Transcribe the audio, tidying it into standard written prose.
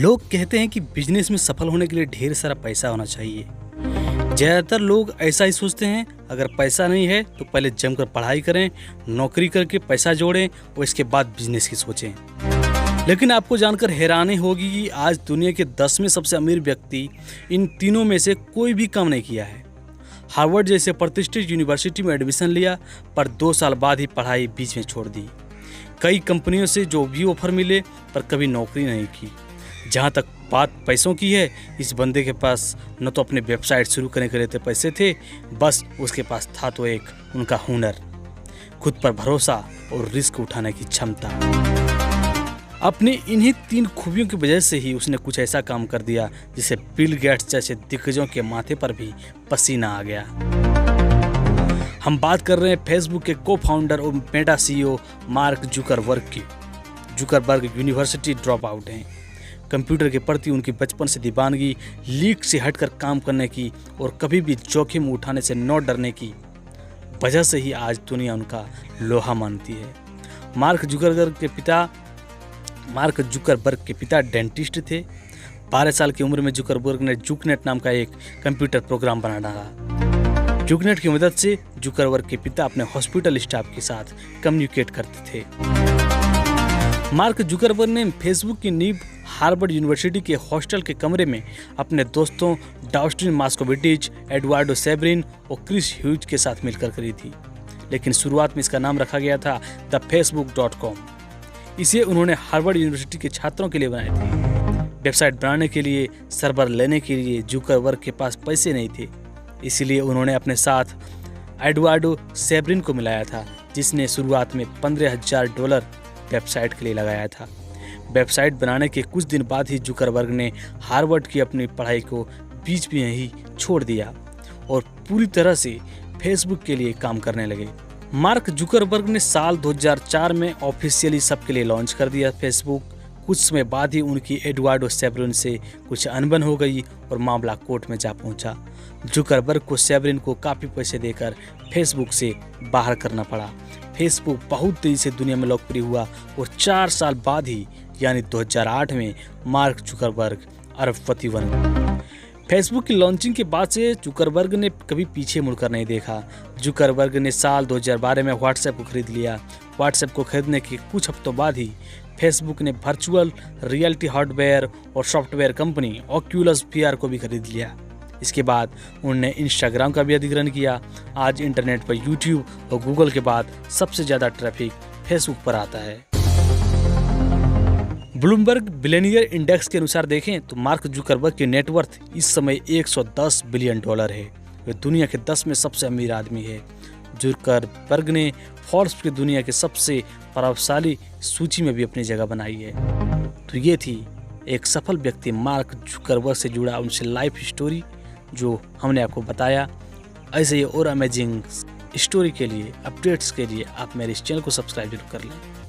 लोग कहते हैं कि बिजनेस में सफल होने के लिए ढेर सारा पैसा होना चाहिए। ज़्यादातर लोग ऐसा ही सोचते हैं, अगर पैसा नहीं है तो पहले जमकर पढ़ाई करें, नौकरी करके पैसा जोड़ें और इसके बाद बिजनेस की सोचें। लेकिन आपको जानकर हैरानी होगी कि आज दुनिया के 10वें सबसे अमीर व्यक्ति इन तीनों में से कोई भी काम नहीं किया है। हार्वर्ड जैसे प्रतिष्ठित यूनिवर्सिटी में एडमिशन लिया, पर 2 साल बाद ही पढ़ाई बीच में छोड़ दी। कई कंपनियों से जो भी ऑफर मिले, पर कभी नौकरी नहीं की। जहाँ तक बात पैसों की है, इस बंदे के पास न तो अपने वेबसाइट शुरू करने के लिए पैसे थे, बस उसके पास था तो एक उनका हुनर, खुद पर भरोसा और रिस्क उठाने की क्षमता। अपनी इन्हीं 3 खूबियों की वजह से ही उसने कुछ ऐसा काम कर दिया जिसे बिल गेट्स जैसे दिग्गजों के माथे पर भी पसीना आ गया। हम बात कर रहे हैं फेसबुक के को फाउंडर और मेटा सीईओ मार्क जुकरबर्ग की। जुकरबर्ग यूनिवर्सिटी ड्रॉप आउट हैं। कंप्यूटर के प्रति उनकी बचपन से दीवानगी, लीक से हटकर काम करने की और कभी भी जोखिम उठाने से न डरने की वजह से ही आज दुनिया उनका लोहा मानती है। मार्क जुकरबर्ग के पिता डेंटिस्ट थे। 12 साल की उम्र में जुकरबर्ग ने जुकनेट नाम का एक कंप्यूटर प्रोग्राम बना डाला। जुकनेट की मदद से जुकरबर्ग के पिता अपने हॉस्पिटल स्टाफ के साथ कम्युनिकेट करते थे। मार्क जुकरबर्ग ने फेसबुक की नींव हार्वर्ड यूनिवर्सिटी के हॉस्टल के कमरे में अपने दोस्तों डॉस्टिन मास्कोविटिच, एडवार्डो सेब्रिन और क्रिस ह्यूज के साथ मिलकर करी थी। लेकिन शुरुआत में इसका नाम रखा गया था thefacebook.com। इसे उन्होंने हार्वर्ड यूनिवर्सिटी के छात्रों के लिए बनाई थी। वेबसाइट बनाने के लिए, सर्वर लेने के लिए जुकरबर्ग के पास पैसे नहीं थे, इसीलिए उन्होंने अपने साथ एडवार्डो सेब्रिन को मिलाया था, जिसने शुरुआत में $15,000 वेबसाइट के लिए लगाया था। वेबसाइट बनाने के कुछ दिन बाद ही जुकरबर्ग ने हार्वर्ड की अपनी पढ़ाई को बीच में ही छोड़ दिया और पूरी तरह से फेसबुक के लिए काम करने लगे। मार्क जुकरबर्ग ने साल 2004 में ऑफिशियली सबके लिए लॉन्च कर दिया फेसबुक। कुछ समय बाद ही उनकी एडवार्डो सेब्रिन से कुछ अनबन हो गई और मामला कोर्ट में जा पहुंचा। जुकरबर्ग को सेब्रिन को काफ़ी पैसे देकर फेसबुक से बाहर करना पड़ा। फेसबुक बहुत तेजी से दुनिया में लोकप्रिय हुआ और 4 साल बाद ही यानी 2008 में मार्क जुकरबर्ग अरबपति बन गए। फेसबुक की लॉन्चिंग के बाद से जुकरबर्ग ने कभी पीछे मुड़कर नहीं देखा। जुकरबर्ग ने साल 2012 में व्हाट्सएप को खरीद लिया। व्हाट्सएप को खरीदने के कुछ हफ्तों बाद ही फेसबुक ने वर्चुअल रियलिटी हार्डवेयर और सॉफ्टवेयर कंपनी ऑक्यूलस VR को भी खरीद लिया। इसके बाद उन्होंने इंस्टाग्राम का भी अधिग्रहण किया। आज इंटरनेट पर यूट्यूब और गूगल के बाद सबसे ज़्यादा ट्रैफिक फेसबुक पर आता है। ब्लूमबर्ग बिलियनियर इंडेक्स के अनुसार देखें तो मार्क जुकरबर्ग की नेटवर्थ इस समय $110 बिलियन है। वे दुनिया के 10वें सबसे अमीर आदमी है। जुकरबर्ग ने फोर्ब्स की दुनिया के सबसे प्रभावशाली सूची में भी अपनी जगह बनाई है। तो ये थी एक सफल व्यक्ति मार्क जुकरबर्ग से जुड़ा उनसे लाइफ स्टोरी जो हमने आपको बताया। ऐसे ही और अमेजिंग स्टोरी के लिए, अपडेट्स के लिए आप मेरे इस चैनल को सब्सक्राइब जरूर कर लें।